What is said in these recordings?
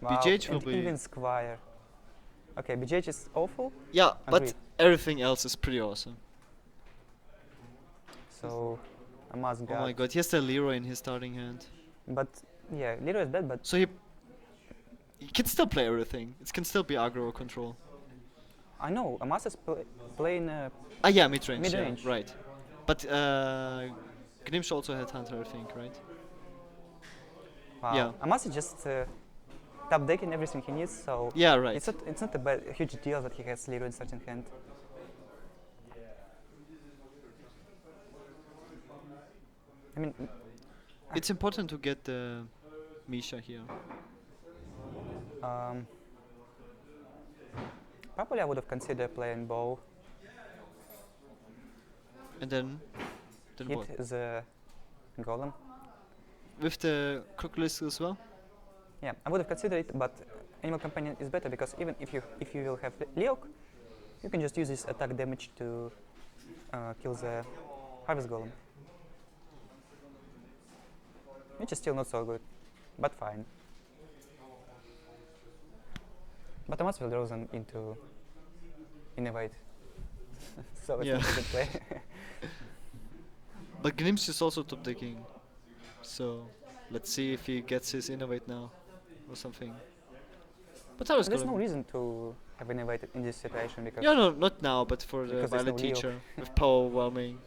Wow, BGH will and be... even Squire. Okay, BGH is awful. Yeah, Agree. but everything else is pretty awesome. So Amaz Oh got. my god, he has the Leroy in his starting hand. But yeah, Leroy is bad, but So he can still play everything. It can still be aggro control. I know Amaz is playing Ah yeah, mid-range, mid-range. yeah, right. But Gnimsh also had Hunter, I think, right? Wow. Yeah. Amaz is just top decking everything he needs, so Yeah, right. it's not a huge deal that he has Leroy in starting hand. I mean, It's important to get the Misha here. um, probably I would have considered playing bow, And then hit what? the golem. With the Crocodile as well? Yeah, I would have considered it, but Animal Companion is better because even if you will have Leok, you can just use this attack damage to kill the Harvest Golem. Which is still not so good, but fine. But Amaz will draw them into Innovate, so it's Yeah. not a good play. But Gnimsh is also top decking. So let's see if he gets his Innovate now or something. But that was There's gonna no be... reason to have Innovate in this situation because Yeah, no, not now, but for the Because there's no Violet Leo. Teacher with Power Overwhelming.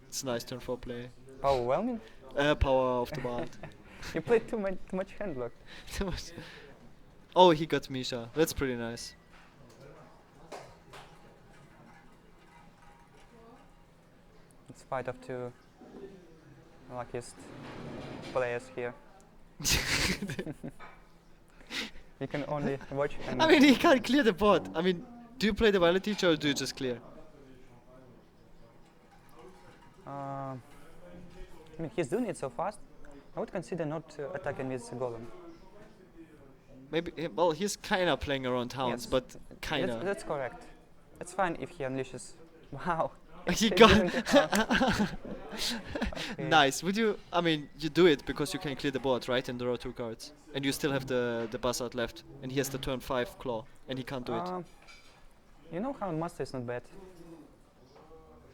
It's a nice turn 4 play. overwhelming. Power of the Bard. You played too much hand block. Oh, he got Misha. That's pretty nice. It's fight of two luckiest players here. You can only watch and I mean, he can't clear the board. I mean, do you play the Violet Teacher or do you just clear? I mean, he's doing it so fast. I would consider not attacking with Golem. Maybe, well, he's kinda playing around towns, Yes. but kinda. That's correct. It's fine if he unleashes. Wow. He They got... didn't- Okay. Nice. Would you... I mean, you do it because you can clear the board, right? And draw 2 cards. And you still have the Buzzard left. And he has the turn 5 claw. And he can't do it. You know how Master is not bad,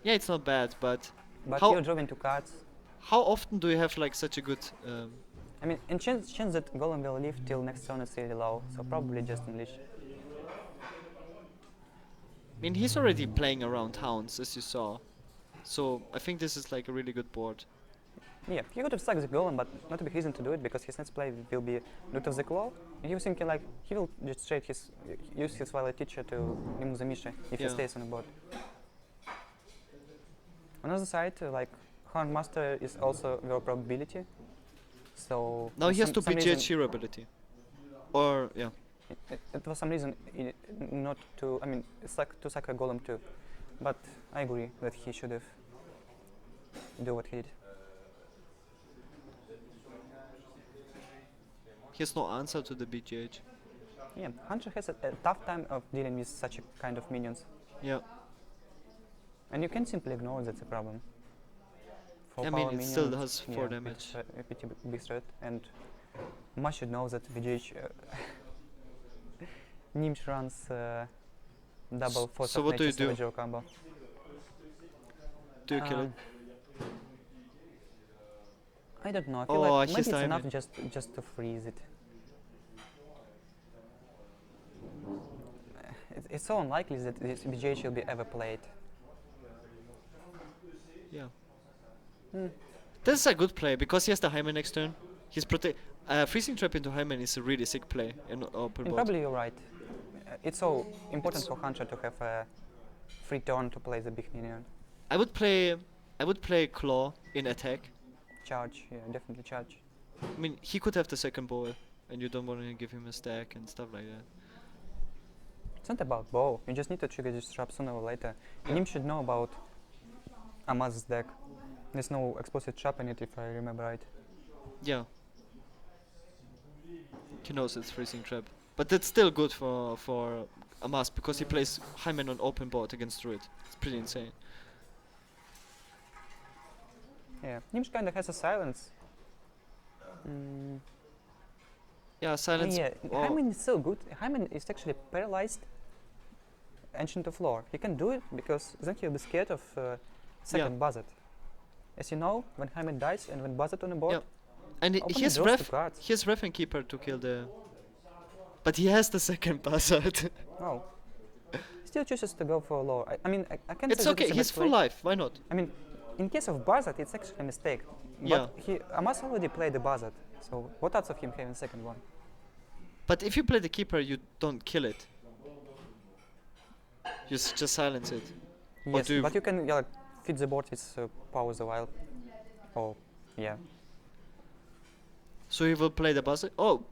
Yeah, it's not bad, but... but How- you're drawing 2 cards. How often do you have like such a good... I mean, and chance that Golem will live till next turn is really low, so probably just unleash. I mean, he's already playing around towns, as you saw. So, I think this is like a really good board. Yeah, he could have sacked the Golem, but not a big reason to do it because his next play will be Loot of the Claw. And he was thinking like he will just trade use his Violet Teacher to remove the Misha if he Yeah. stays on the board. On the other side, like Horn Master is also your probability. So Now for he has some- to some PGH reason- hero ability. Or, yeah. It was some reason not to. I mean, it's like to sack a Golem too, but I agree that he should have do what he did. He has no answer to the BGH. Yeah, Hunter has a tough time of dealing with such a kind of minions, Yeah. and you can simply ignore that's a problem. For I mean, power it still minions, has 4 yeah, damage. It's a pretty big threat, and Much should know that VGH Gnimsh runs double force so of what do nature you do? Savage combo. Do you kill it? I don't know. I feel Oh, like he's maybe it's timing. enough just to freeze it. It's so unlikely that this BGH will be ever played. Yeah. Hmm. This is a good play because he has the Hymen next turn. He's freezing trap into Hymen is a really sick play in open And board. probably you're right. It's so important for Hunter to have a free turn to play the big minion. I would play Claw in attack. Charge, yeah, definitely charge. I mean, he could have the second bow, and you don't want to give him a stack and stuff like that. It's not about bow. You just need to trigger this trap sooner or later. Nim should know about Amaz's deck. There's no explosive trap in it, if I remember right. Yeah. He knows it's freezing trap, but that's still good for Amaz because he plays Hymen on open board against Druid. It's pretty insane. Yeah, Gnimsh kinda has a silence. Yeah, silence. Yeah, Oh, Hyman is so good. Hyman is actually paralyzed Ancient of Lore. He can do it because then he'll be scared of second Buzzard. As you know, when Hyman dies and when Buzzard on the board, Yeah. and open he has draws two ref. cards. He has ref and keeper to kill the. But he has the second buzzard. Oh. Still chooses to go for Lore. I mean, I can It's say that okay. a He's bad full play. life. Why not? I mean, in case of Buzzard, it's actually a mistake. Yeah. But Amaz already played the Buzzard, so what odds of him having second one? But if you play the keeper, you don't kill it. You just silence it. Or Yes, do you but you can like, feed the board with Power of the Wild. Oh, yeah. So he will play the buzzard. Oh,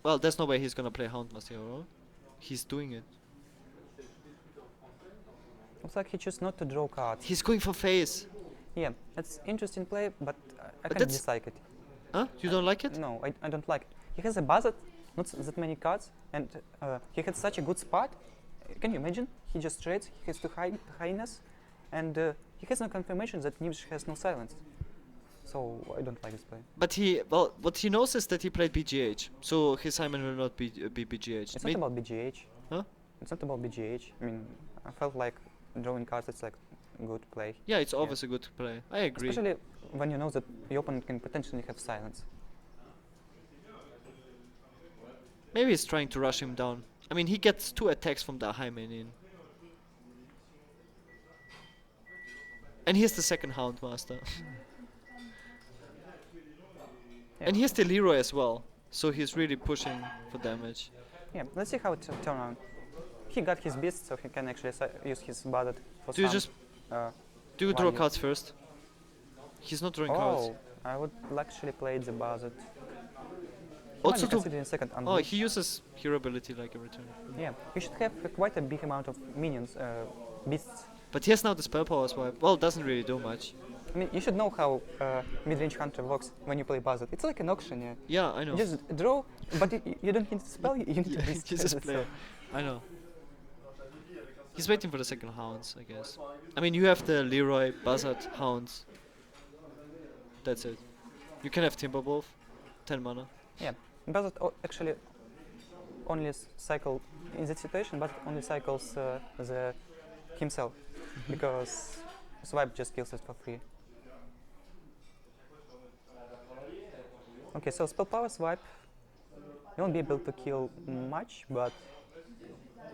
well, there's no way he's gonna play Houndmaster. Or he's doing it. Looks like he chose not to draw cards. He's going for face. Yeah, it's interesting play, but I But kind of that's- dislike it. Huh? You don't like it? No, I don't like it. He has a Buzzard, not that many cards, and he had such a good spot. Can you imagine? He just trades, he has two hyenas, and he has no confirmation that Gnimsh has no silence. So I don't like this play. But what he knows is that he played BGH, so his Simon will not be BGH. It's not about BGH. Huh? It's not about BGH. I mean, I felt like drawing cards, it's like good play. Yeah, it's always a good play. I agree. Especially when you know that the opponent can potentially have silence. Maybe he's trying to rush him down. I mean, he gets 2 attacks from the Hymen in. And here's the second Houndmaster. Yeah. And here's the Leroy as well. So he's really pushing for damage. Yeah, let's see how it turn out. He got his beast, so he can actually use his Buzzard for Do you some. just Uh, do you draw value. cards first? He's not drawing cards. oh, I would actually play the Buzzard. Also Also to considering second oh, unleash. he uses hero ability like every turn. Yeah, he should have quite a big amount of minions, beasts. But he has now the spell power swipe. Well, doesn't really do much. I mean, you should know how mid-range hunter works when you play Buzzard. It's like an auction, yeah. Yeah, I know. You just draw, but you don't need to spell, you need to beast. He's just So- play. I know. He's waiting for the second hounds, I guess. I mean, you have the Leroy, Buzzard, hounds. That's it. You can have Timberwolf, 10 mana. Yeah, Buzzard actually only cycle in that situation, but only cycles himself because swipe just kills it for free. Okay, so spell power swipe. You won't be able to kill much, but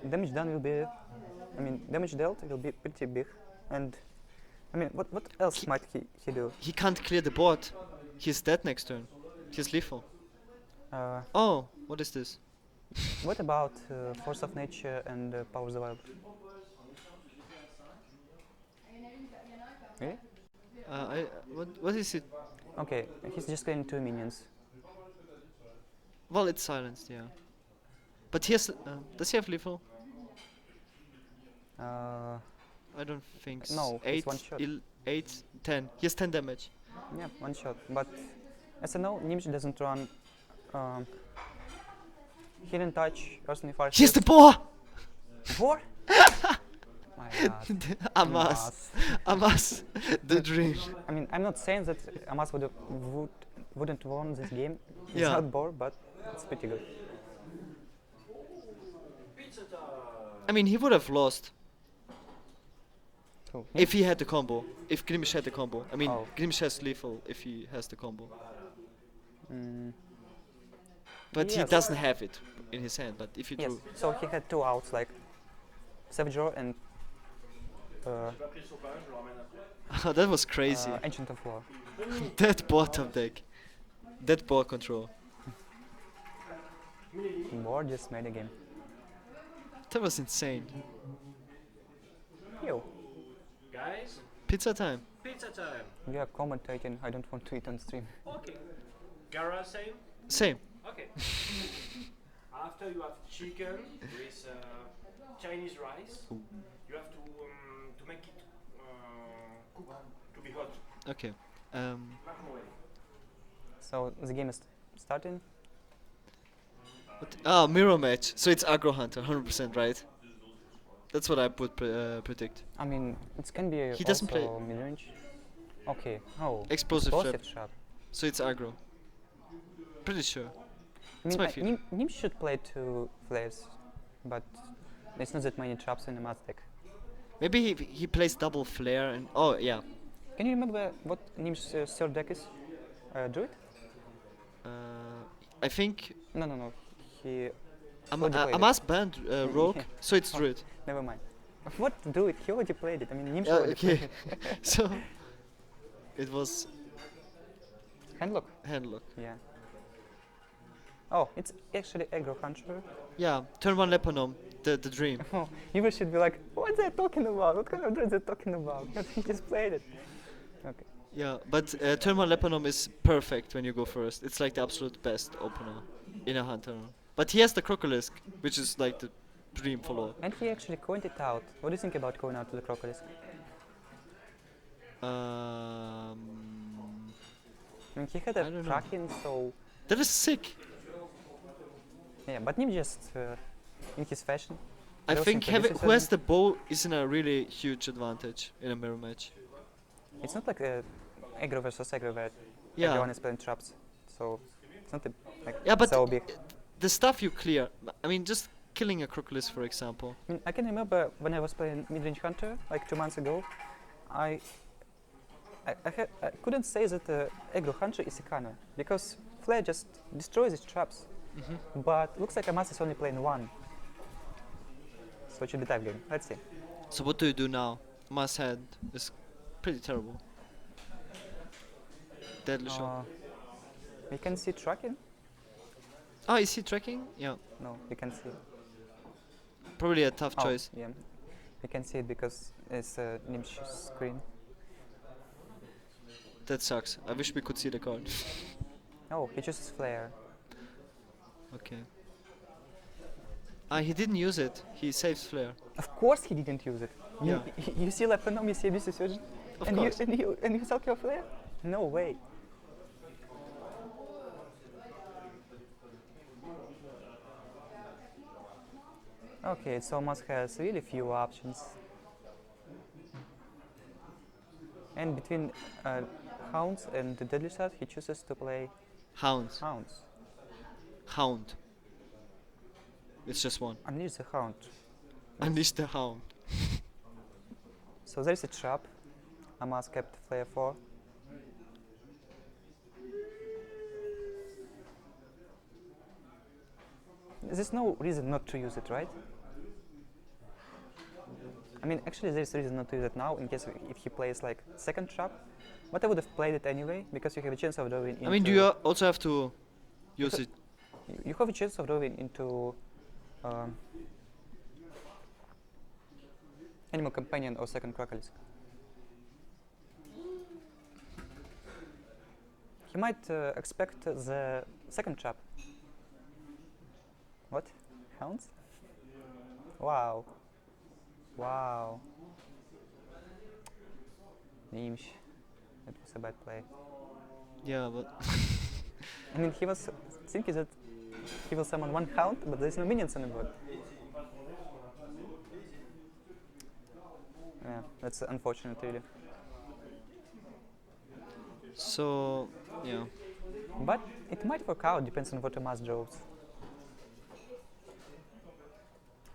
damage done will be. I mean, damage dealt will be pretty big, and I mean, what else might he do? He can't clear the board. He's dead next turn. He's lethal. Uh, Oh, what is this? What about Force of Nature and Power of the Wild? Really? What is it? Okay, he's just getting 2 minions. Well, it's silenced, yeah. But he has. Does he have lethal? I don't think so. No, it's 8, one shot. 8, 10. He has 10 damage. Yeah, one shot. But as I know, Gnimsh doesn't run Hidden Touch, Earthly Fire. Here's the boar! War? My God. Amaz. Amaz. The dream. I mean, I'm not saying that Amaz wouldn't won this game. It's Yeah. not bore, but it's pretty good. I mean, he would have lost Cool. if he had the combo. If Gnimsh had the combo. I mean, Oh. Gnimsh has lethal if he has the combo. Mm, But he Yes. doesn't have it in his hand. But if you yes, do. so he had 2 outs, like Savage Roar and That was crazy. Ancient of War. That bottom deck. That board control. Board just made a game. That was insane. Yo, Guys, Pizza time. pizza time. we are commentating. I don't want to eat on stream. Okay. Gaara, same? Same. Okay. After you have chicken with Chinese rice, you have to make it cook, to be hot. Okay. So the game is starting. Mirror match. So it's aggro hunter, 100% right? That's what I would predict. I mean, it can be He doesn't play- also mid-range. Okay. Oh. Explosive trap. Trap. So it's aggro. Pretty sure. I It's mean, my feeling. Gnimsh should play 2 flares, but there's not that many traps in the Amaz deck. Maybe he plays double flare and oh yeah. Can you remember what Gnimsh's third deck is? Druid? Uh, I think No. He already played it. Amaz banned rogue, Yeah. so it's Oh. druid. Never mind. What Druid? He already played it. I mean, Gnimsh Yeah, already okay. played it. So it was Handlock? handlock. Yeah. Oh, it's actually aggro hunter. Yeah, turn 1 Leponom, the dream. Oh, you should be like, what they talking about? What kind of druid they talking about? He just played it. Okay. Yeah, but turn 1 Leponom is perfect when you go first. It's like the absolute best opener in a hunter. But he has the Crocolisk, which is like the dream follow. And he actually coined it out. What do you think about going out to the Crocodile? I mean, he had I a don't know. tracking, so That is sick. yeah. But Nim just in his fashion. I Those think introduces who has him. the bow is in a really huge advantage in a mirror match. It's not like aggro versus aggro where Yeah. everyone is playing traps, so it's not like Yeah, but so big. the stuff you clear. I mean, just killing a Crocolisk, for example. I mean, I can remember when I was playing Midrange Hunter like 2 months ago, I couldn't say that aggro hunter is Ikana because Flare just destroys his traps. But looks like Amaz is only playing 1. So it should be type game. Let's see. So what do you do now? Mass head is pretty terrible. Deadly shot. We can see tracking? Oh, is he tracking? Yeah. No, we can see. Probably a tough Oh, choice. yeah. We can see it because it's a Gnimsh screen. That sucks. I wish we could see the card. Oh, he chooses Flare. Okay. Ah, he didn't use it. He saves flare. Of course he didn't use it. Yeah. You see Leponom, you see Abyss Surgeon, Of and course. you suck your Flare? No way. Okay, so Amaz has really few options. And between Hounds and the Deadly Shot, he chooses to play Hounds. Hounds. Hound. It's just one. Unleash the Hound. Unleash the hound. So there's a trap. Amaz kept Flare 4. There's no reason not to use it, right? I mean, actually, there's reason not to use it now in case if he plays like second trap. But I would have played it anyway because you have a chance of drawing into. I mean, do you also have to use it? You have a chance of drawing into Animal Companion or second Crocolisk. He might expect the second trap. What? Hounds? Wow. Wow. Gnimsh. That was a bad play. Yeah, but I mean, he was thinking that he will summon 1 hound, but there's no minions on the board. Yeah, that's unfortunate, really. so yeah. But it might work out, depends on what Amaz draws.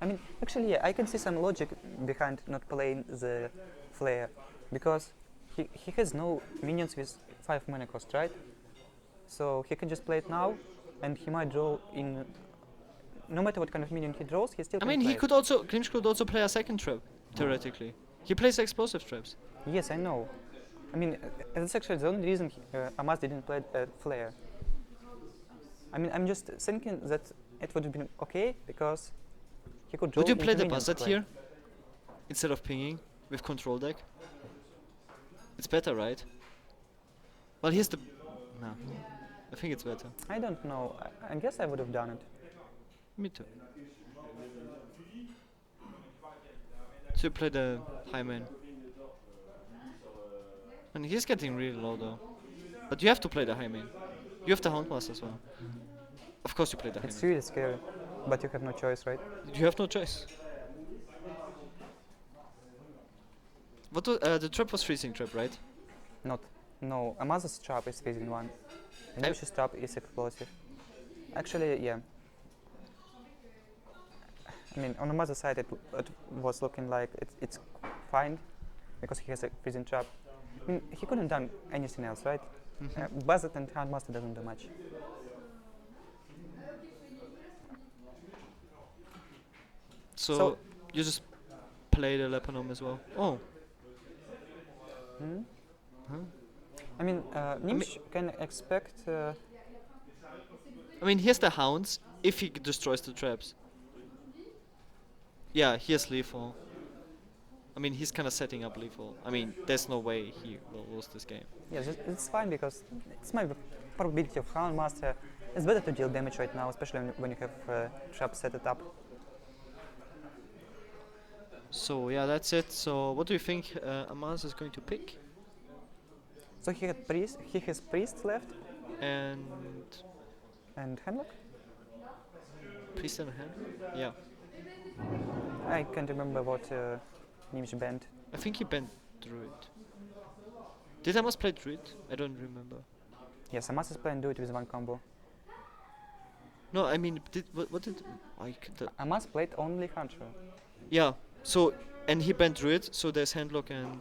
I mean, actually, yeah, I can see some logic behind not playing the Flare, because he has no minions with 5 mana cost, right? So he can just play it now, and he might draw in. No matter what kind of minion he draws, he still I can mean, play he it. could also Gnimsh could also play a second trap theoretically. He plays explosive traps. Yes, I know. I mean, that's actually the only reason Amaz didn't play Flare. I mean, I'm just thinking that it would have been okay because he could draw. Would you play into the minions Buzzard play. here instead of pinging with control deck? It's better, right? Well, here's the. No, I think it's better. I don't know. I guess I would have done it. Me too. So you play the high man. And he's getting really low though. But you have to play the high man. You have the Houndmaster as well. Of course you play the high It's man. really scary, but you have no choice, right? You have no choice. What was, the trap was freezing trap, right? Not. No, Amaz's trap is phasing 1. And I- Gnimsh's trap is explosive. Actually, yeah. I mean, on the mother side, it was looking like it's fine because he has a freezing trap. I mean, he couldn't done anything else, right? Buzzard and Handmaster doesn't do much. So you just play the Lebanon as well. Oh. Hmm? Huh? I mean, Gnimsh can expect. I mean, here's the hounds if he destroys the traps. Yeah, here's lethal. I mean, he's kind of setting up lethal. I mean, there's no way he will lose this game. Yes, it's fine because it's my probability of Handmaster. It's better to deal damage right now, especially when you have trap set it up. So yeah, that's it. So what do you think Amaz is going to pick? So he has priest left And and Hemlock. priest and hand? Yeah. I can't remember what Gnimsh banned. I think he banned druid. Did Amaz play druid? I don't remember. Yes, Amaz is playing do it with one combo. No, I mean, what did Amaz played only Hunter. yeah. So and he banned druid. So there's handlock and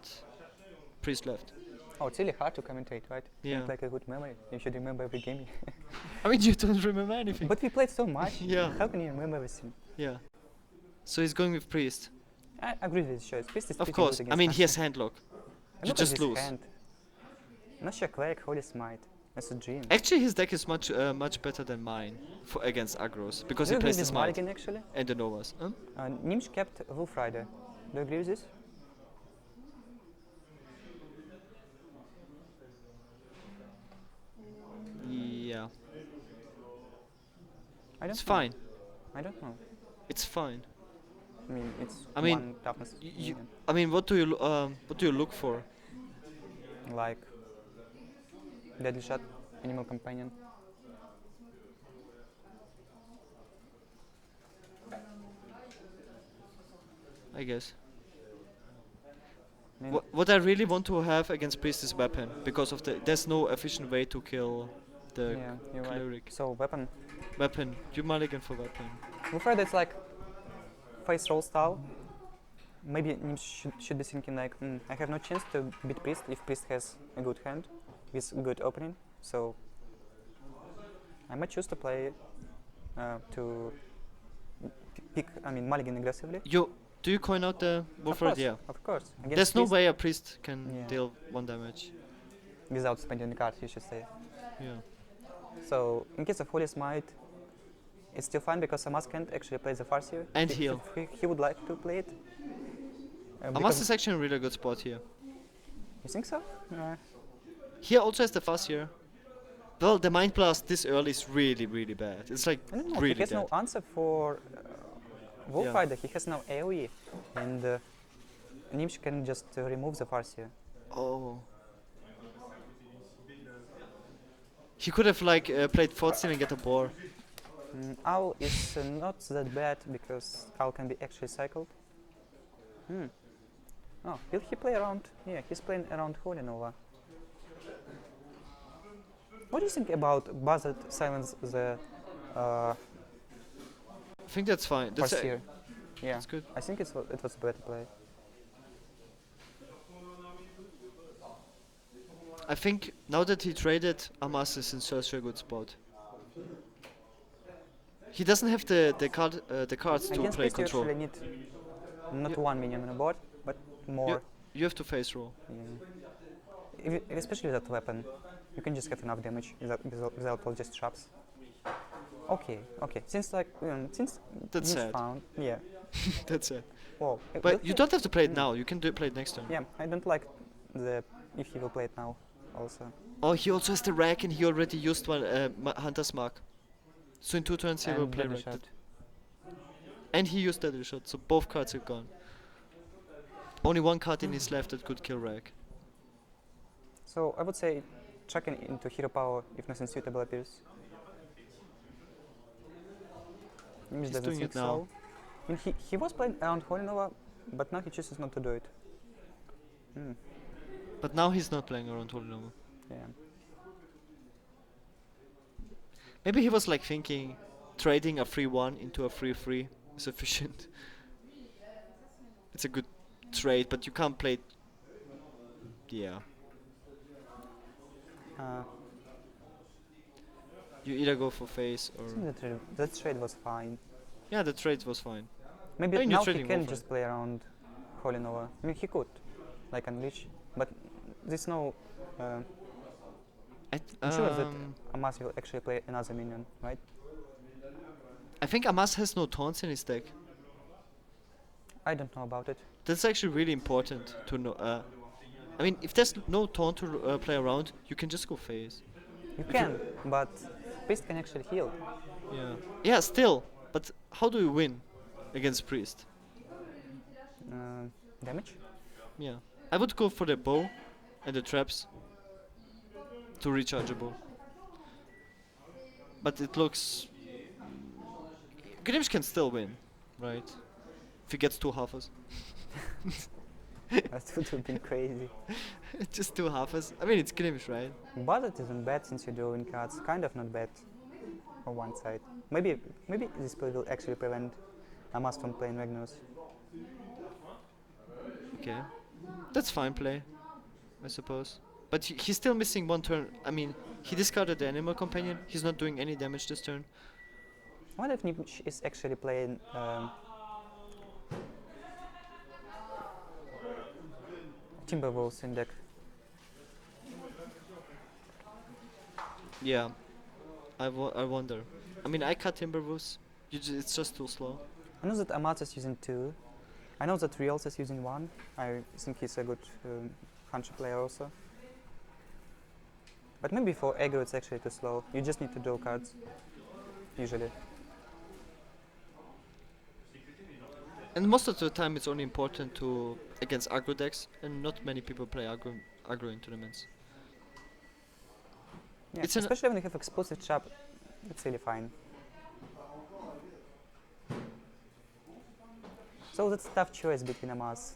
priest left. Oh, it's really hard to commentate, right? Yeah. It's like a good memory. You should remember every game. I mean, you don't remember anything. But we played so much. Yeah. How can you remember everything? Yeah. So he's going with priest. I agree with this choice. Priest is Of pretty course. good I mean, against he has handlock. Hunter. You Look at just this lose. hand. Nasha Cleric, Holy Smite. That's a dream. Actually, his deck is much better than mine for against aggros because Do he you agree plays the with smite Mulligan actually? and the novas. Gnimsh kept Wolf Rider. Do you agree with this? Yeah, I don't it's know. fine. I don't know. It's fine. I mean, it's I mean, one toughness. minion. I mean, what do you look for? Like Deadly Shot, Animal Companion. I guess. I mean, What I really want to have against priest is weapon because of there's no efficient way to kill the yeah, you're right. cleric. So weapon. Weapon. You mulligan for weapon. Wolf Rider it's like face roll style. Maybe Gnimsh should be thinking like, I have no chance to beat Priest if Priest has a good hand with good opening. So I might choose to play to pick. I mean, mulligan aggressively. Do you coin out the Of Wolf course, Rider? Yeah. of course. Against There's no Priest way a priest can Yeah. deal 1 damage. without spending the card, you should say. Yeah. So in case of Holy Smite, it's still fine because Amaz can't actually play the Farseer. And He- heal. He would like to play it. Amaz Because- is actually a really good spot here. You think so? Here also has the fuzz here. Well, the Mind Blast this early is really, really bad. It's like I don't know. really He has dead. no answer for Wolf Yeah. Rider. He has no AoE, and Gnimsh can just remove the Farseer. Oh. He could have like played 14 and get a boar. Owl is not that bad because Owl can be actually cycled. Oh, will he play around? Yeah, he's playing around Holy Nova. What do you think about Buzzard silence the I think that's fine. That's Farseer? Yeah, that's good. I think it was a better play. I think now that he traded, Amaz is in such a good spot. He doesn't have the cards to Against play Priest you control. actually need not Yeah. one minion on the board, but more. You have to face roll. Yeah. Especially with that weapon, you can just get enough damage without all just traps. Okay. Since since That's Gnimsh sad. found, yeah. That's it. Whoa. But you don't have to play it now. You can play it next turn. Yeah, I don't like if he will play it now. Also, Oh, he also has the rack, and he already used one Hunter's Mark. So in 2 turns he will and play Deadly rack. Shot. And he used Deadly Shot, so both cards are gone. Only one card in his left that could kill Rag. So I would say checking into hero power if nothing suitable appears. Gnimsh He's doesn't doing think it now. so. I mean, he was playing around Holy Nova, but now he chooses not to do it. But now he's not playing around Holy Nova. Yeah. Maybe he was like thinking trading a 3-1 into a 3-3 is sufficient. It's a good trade, but you can't play. Yeah. Uh, You either go for face I or. think that trade was fine. Yeah, the trade was fine. Maybe I mean, you're now he trading can over. just play around Holy Nova. I mean, he could, like unleash, but there's no. I'm sure that Amaz will actually play another minion, right? I think Amaz has no taunts in his deck. I don't know about it. That's actually really important to know. I mean, if there's no taunt to play around, you can just go face. You can, but Priest can actually heal. Yeah. Yeah, still. But how do you win against Priest? Damage? Yeah. I would go for the bow and the traps to recharge a bow. But it looks. Gnimsh can still win, right? If he gets 2 halfers. That would have been crazy. Just 2 halfers. I mean, it's Gnimsh, right? But it isn't bad since you're drawing cards. Kind of not bad on one side. Maybe this play will actually prevent Amaz from playing Magnus. Okay. That's fine play, I suppose. But he's still missing 1 turn. I mean, he discarded the animal companion. He's not doing any damage this turn. I wonder if Gnimsh is actually playing Timberwolves in deck. Yeah. I wonder. I mean, I cut Timberwolves. It's just too slow. I know that Amaz is using 2. I know that Rios is using 1. I think he's a good Hunter player also. But maybe for aggro it's actually too slow. You just need to draw cards, usually. And most of the time it's only important to against aggro decks, and not many people play aggro in tournaments. Yeah, It's an- especially when you have explosive trap, it's really fine. So that's a tough choice between Amaz.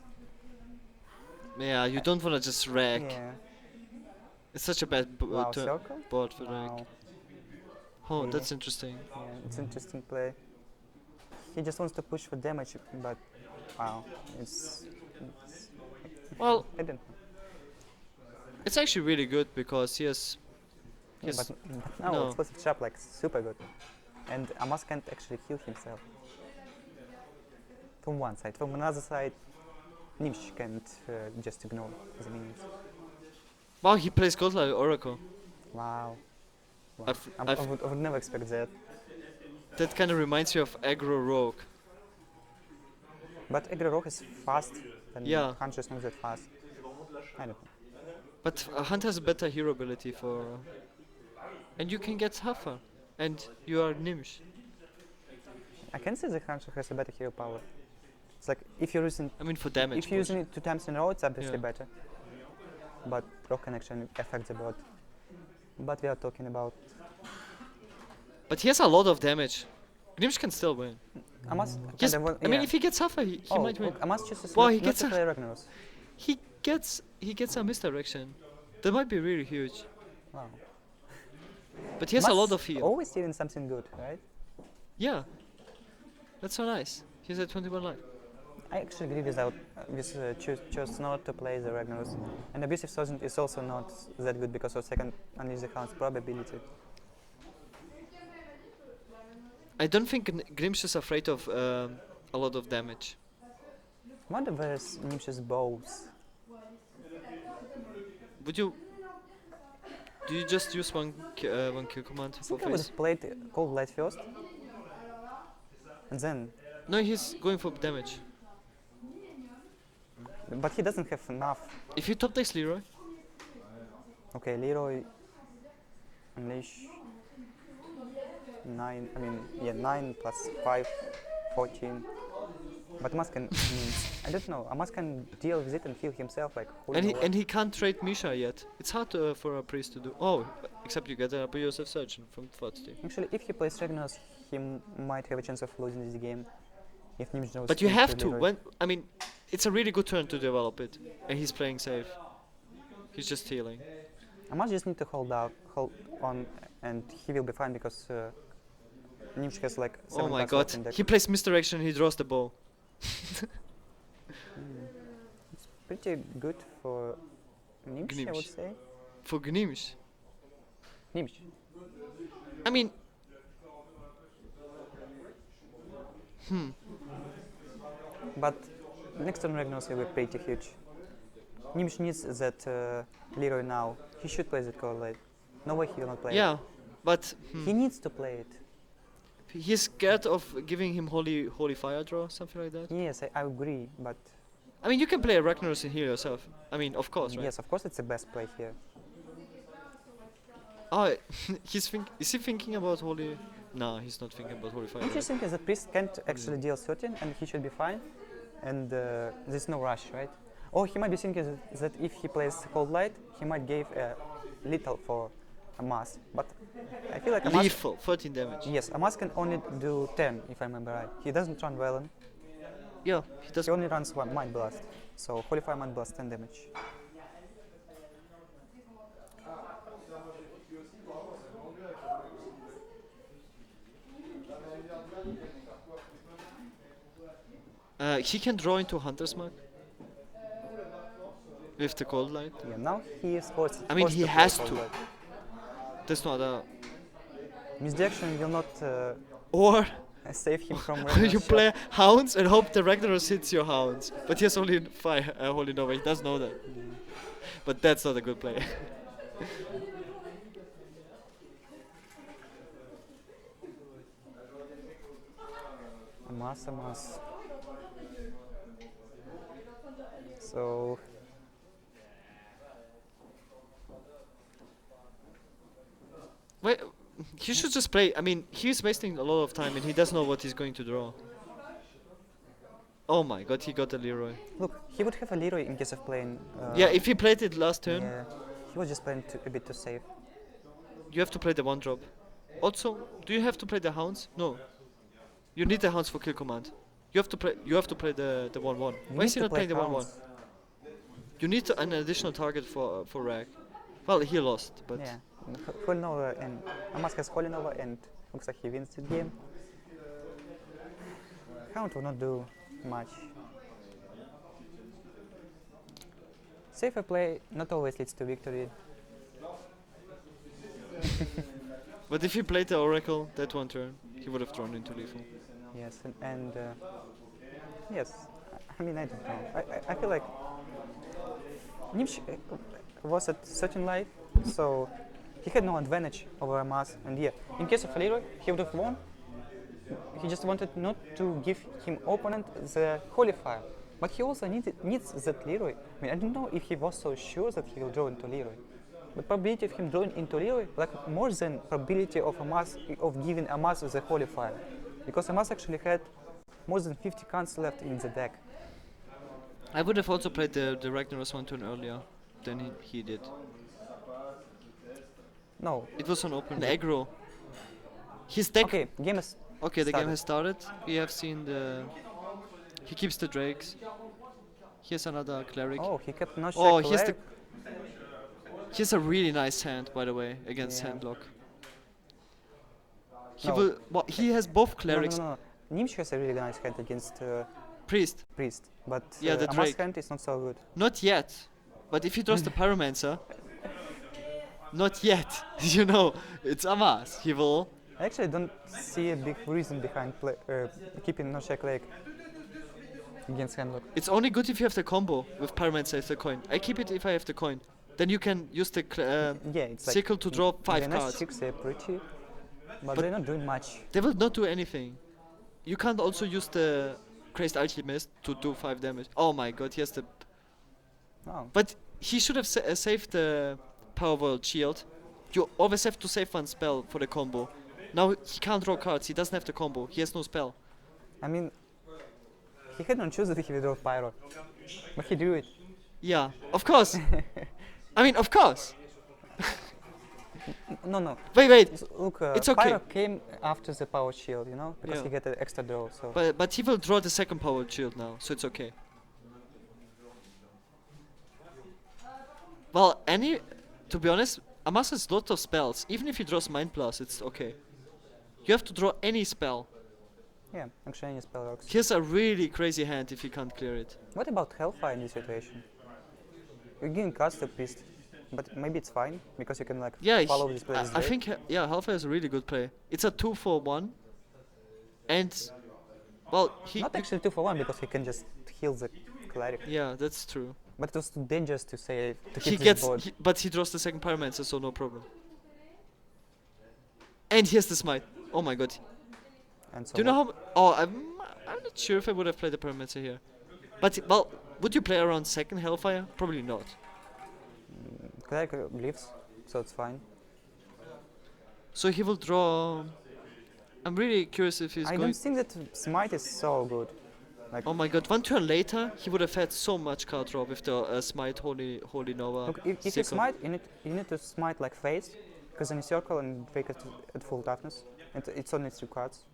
Yeah, you don't wanna just wreck. Yeah. It's such a bad Wow, circle? board for Wow. wreck. Oh, Really? that's interesting. Yeah, it's interesting play. He just wants to push for damage, but wow, it's Well, I don't know. it's actually really good because he has. Yeah, Yes. but now No. explosive trap like super good, and Amaz can't actually heal himself. From one side, from another side, Gnimsh can't just ignore the minions. Wow, he plays Godlike Oracle. Wow. Wow. I've- I I've- would never expect that. That kind of reminds me of aggro rogue. But aggro rogue is fast, and Yeah. Hunter is not that fast. I don't know. But Hunt has a better hero ability for. And you can get tougher. And you are Gnimsh. I can see the Hunter has a better hero power. It's like if you're using I mean, for damage. if you're using it 2 times in a row, it's obviously Yeah. better. But rock can actually affect the board. But we are talking about But he has a lot of damage. Gnimsh can still win. Amaz. Yes, kinda I mean, if he gets tougher, he might win. look, Amaz chooses Well, not, he not gets to a- play Ragnaros. He gets a misdirection. That might be really huge. Wow. But he has a Amaz lot of heal. always stealing something good, right? Yeah. That's so nice. He's at 21 life. I actually agree choose not to play the Ragnaros. And Abusive Sergeant is also not that good because of second Unleash the Hound's probability. I don't think Gnimsh is afraid of a lot of damage. Wonder where's Gnimsh's bows? Would you? Do you just use one kill command I for think I would face? have played Cold Light first. And then. No, he's going for damage. But he doesn't have enough. If you top decks Leroy, Okay, Leroy. Unleash. 9, 9 plus 5, 14. But Amaz can, I don't know, Amaz can deal with it and heal himself like who knows. and he can't trade Misha yet. It's hard for a priest to do. Oh, except you get a Abusive Surgeon from Thoughtsteam. Actually, if he plays Ragnaros, he might have a chance of losing this game. If Gnimsh knows But you things have with to. Leroy. It's a really good turn to develop it, and he's playing safe. He's just healing. Amaz just need to hold on, and he will be fine because Gnimsh has like 7 Oh my cards god. left in deck. He plays misdirection, he draws the bow. Pretty good for Gnimsh, I would Gnimsh. say. For Gnimsh. Gnimsh. I mean, But next turn Ragnaros will be pretty huge. Gnimsh needs that Leroy now. He should play that card late. No way he will not play it. yeah, but He needs to play it. he's scared of giving him holy fire draw, something like that. Yes, I agree, but I mean, you can play a Ragnaros and heal yourself. I mean, of course, right? yes, of course it's the best play here. Oh, is he thinking about holy? No, he's not thinking about holy fire. I'm Right? just thinking that priest can't actually deal 13 and he should be fine. And there's no rush, right? Or he might be thinking that if he plays Cold Light, he might give a lethal for Amaz. But I feel like Amaz, Lethal, 14 damage. yes, Amaz can only do 10, if I remember right. He doesn't run Velen. Yeah, he does. He only runs one Mind Blast. So Holy Fire Mind Blast 10 damage. He can draw into Hunter's Mark with the Cold Light. Yeah, now he is forced. I mean, forced he play has Cold to. Light. There's no other. Misdirection will not Or save him from you Ragnar's shot. play Hounds and hope the Ragnaros hits your Hounds. But he has only fire, Holy Nova. He does know that. But that's not a good play. Amaz. So Wait, he should just play. I mean, he's wasting a lot of time and he doesn't know what he's going to draw. Oh my god, he got a Leroy. look, he would have a Leroy in case of playing. Yeah, if he played it last turn, Yeah, he was just playing a bit too safe. you have to play the 1-drop. Also, do you have to play the Hounds? No. You need the Hounds for kill command. You have to play. You have to play the 1/1. You Why need is he to not play playing the 1/1? Hounds. You need an additional target for Rag. Well, he lost, but Yeah, Holy Nova and Amaz has Holy Nova and looks like he wins the game. Count will not do much. Safer play not always leads to victory. but if he played the Oracle that 1 turn, he would have drawn into lethal. Yes, and yes, I mean, I don't know. I feel like Gnimsh was at certain life, so he had no advantage over Amaz. And yeah, in case of Leroy, he would have won. He just wanted not to give him opponent the Holy Fire. But he also needs that Leroy. I mean, I don't know if he was so sure that he will draw into Leroy. The probability of him drawing into Leroy, like more than probability of Amaz, of giving Amaz the Holy Fire. Because Amaz actually had more than 50 cards left in the deck. I would have also played the Ragnaros 1 turn earlier than he did. No. It was on open aggro. His deck. Okay, game is Okay, the game started. has started. We have seen the. He keeps the drakes. Here's another cleric. Oh, he kept no Oh, check here's the. cleric. Here's a really nice hand, by the way, against Yeah. handlock. He No. will. Well, he has both clerics. No. Gnimsh has a really nice hand against Priest. Priest, but Yeah, the Amaz Drake. hand is not so good. Not yet. But if he draws the Pyromancer. Not yet. You know, it's Amaz. He will. I actually don't see a big reason behind keeping no check leg against Handlock. It's only good if you have the combo with Pyromancer as the coin. I keep it if I have the coin. Then you can use the Yeah, it's like sickle to draw 5 the next cards. 6 are pretty, but But- they're not doing much. They will not do anything. You can't also use the Crazed Alchemist to do 5 damage. Oh my god, he has the. Oh, But he should have saved the Power World Shield. You always have to save one spell for the combo. Now he can't draw cards, he doesn't have the combo, he has no spell. I mean, he had no choice that he would draw Pyro, but he drew it. Yeah, of course. I mean, of course. No. Wait. Look, It's okay. Pyro came after the Power Shield, you know, because Yeah. he got an extra draw. So But he will draw the second Power World Shield now, so it's okay. Well, to be honest, Amaz has lots of spells. Even if he draws Mind Blast, it's okay. You have to draw any spell. Yeah, actually any spell works. He has a really crazy hand if he can't clear it. What about Hellfire in this situation? You're giving cards to Priest, but maybe it's fine because you can like Yeah, follow this play. I think yeah, Hellfire is a really good play. It's a 2-for-1, and well, Not actually 2 for 1 because he can just heal the cleric. yeah, that's true. But it was too dangerous to say to He hit this gets, board. but he draws the second Pyromancer, so no problem. And he has the smite. Oh my god. And so Do you know how? Oh, I'm not sure if I would have played the Pyromancer here. But well, would you play around second Hellfire? Probably not. cleric lives, so it's fine. So he will draw. I'm really curious if he's I going. don't think that Smite is so good. Oh my god! One turn later, he would have had so much card draw with the Smite Holy Nova. Look, if you Sickle. smite, you need to smite like face, because then you circle and break it at full toughness. It's only 3 cards.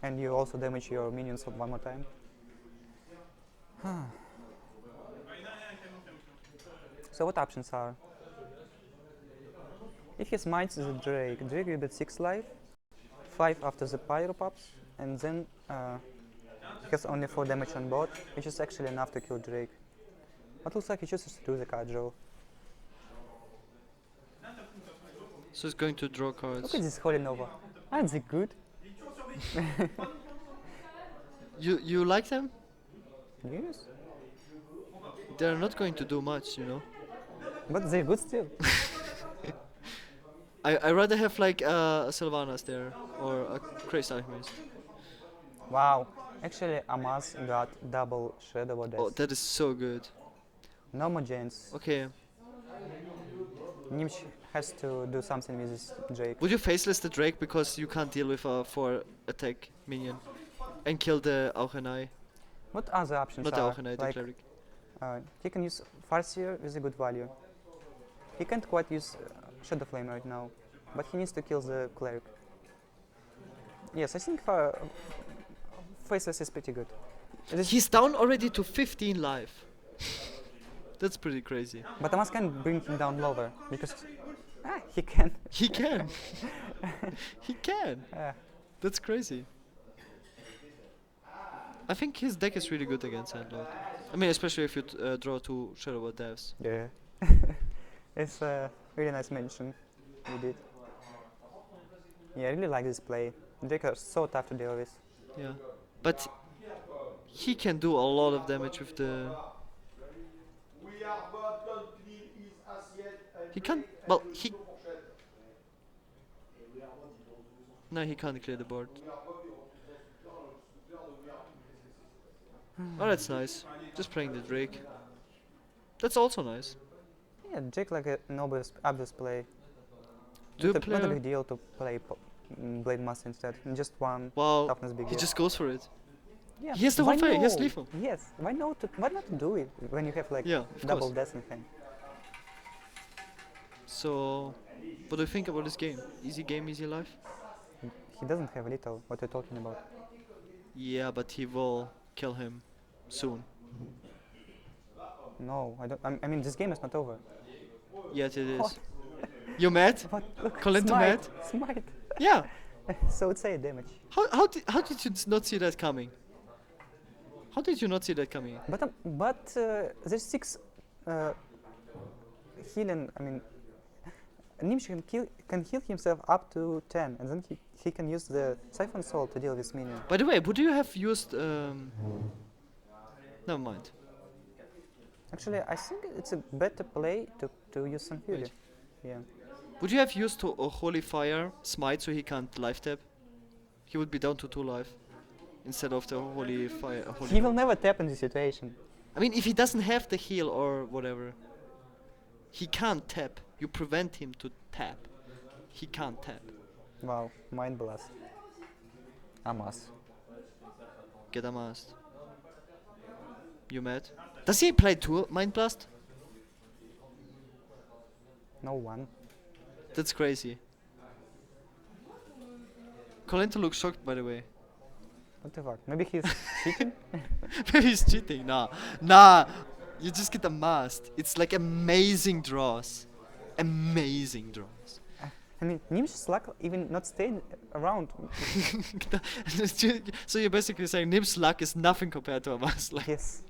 And you also damage your minions one more time. So what options are? If he smites the Drake will get 6 life, 5 after the Pyro pops, and then he has only 4 damage on board, which is actually enough to kill Drake. But looks like he chooses to do the card draw. So he's going to draw cards. Look at this Holy Nova. Aren't they good? You like them? Yes. They're not going to do much, you know. But they're good still. I rather have like a Sylvanas there or a Crazed Alchemist. Wow. Actually, Amaz got double Shadow of Oh, Death. that is so good. No more Jains. Okay. Gnimsh has to do something with this Drake. Would you faceless the Drake because you can't deal with a 4 attack minion and kill the Auchenai? What other options Not the are? Auchenai, the Like, cleric. he can use Farseer with a good value. He can't quite use Shadow Flame right now, but he needs to kill the cleric. Yes, I think faceless is pretty good. It is- He's down already to 15 life. That's pretty crazy. but Amaz can bring him down lower because he can. He can. He can. That's crazy. I think his deck is really good against Sandlord. I mean, especially if you draw 2 Shadow of Deaths. Yeah. It's a really nice mention you did. Yeah, I really like this play. Drake are so tough to deal with. Yeah. But he can do a lot of damage with the... He can't... Well, he... No, he can't clear the board. Oh, that's nice. Just playing the Drake. That's also nice. Yeah, Drake like an obvious play. Do you Not a play... big deal to play Blade Master instead. Just one Wow, toughness big he deal. just goes for it. Yeah, he has the why whole fire, he has no? lethal. Yes, why not to do it when you have like Yeah, of double course. death in hand? So, what do you think about this game? Easy game, easy life? He doesn't have lethal. What are you talking about? Yeah, but he will kill him soon. No, I don't. I mean, this game is not over. Yet it is. What? You mad? What? Look, Kolento smite, mad? smite. Yeah. So it's 8 damage. How did you not see that coming? How did you not see that coming? But there's 6 healing. I mean, Gnimsh can heal himself up to 10, and then he can use the Siphon Soul to deal with minion. By the way, would you have used never mind. Actually, I think it's a better play to use some Fury. Wait. Yeah. Would you have used to a Holy Fire Smite so he can't life tap? He would be down to 2 life instead of the Holy Fire. He will never tap in this situation. I mean, if he doesn't have the heal or whatever, he can't tap. You prevent him to tap. He can't tap. Wow, Mind Blast. Amaz. Get amassed. You mad? Does he play 2 Mind Blast? No one. That's crazy. Kolento looks shocked, by the way. What the fuck? Maybe he's cheating? Maybe he's cheating. Nah. You just get amassed. It's like amazing draws. Amazing draws. I mean, Gnimsh's luck even not staying around. So you're basically saying Gnimsh's luck is nothing compared to Amaz. Like, Yes.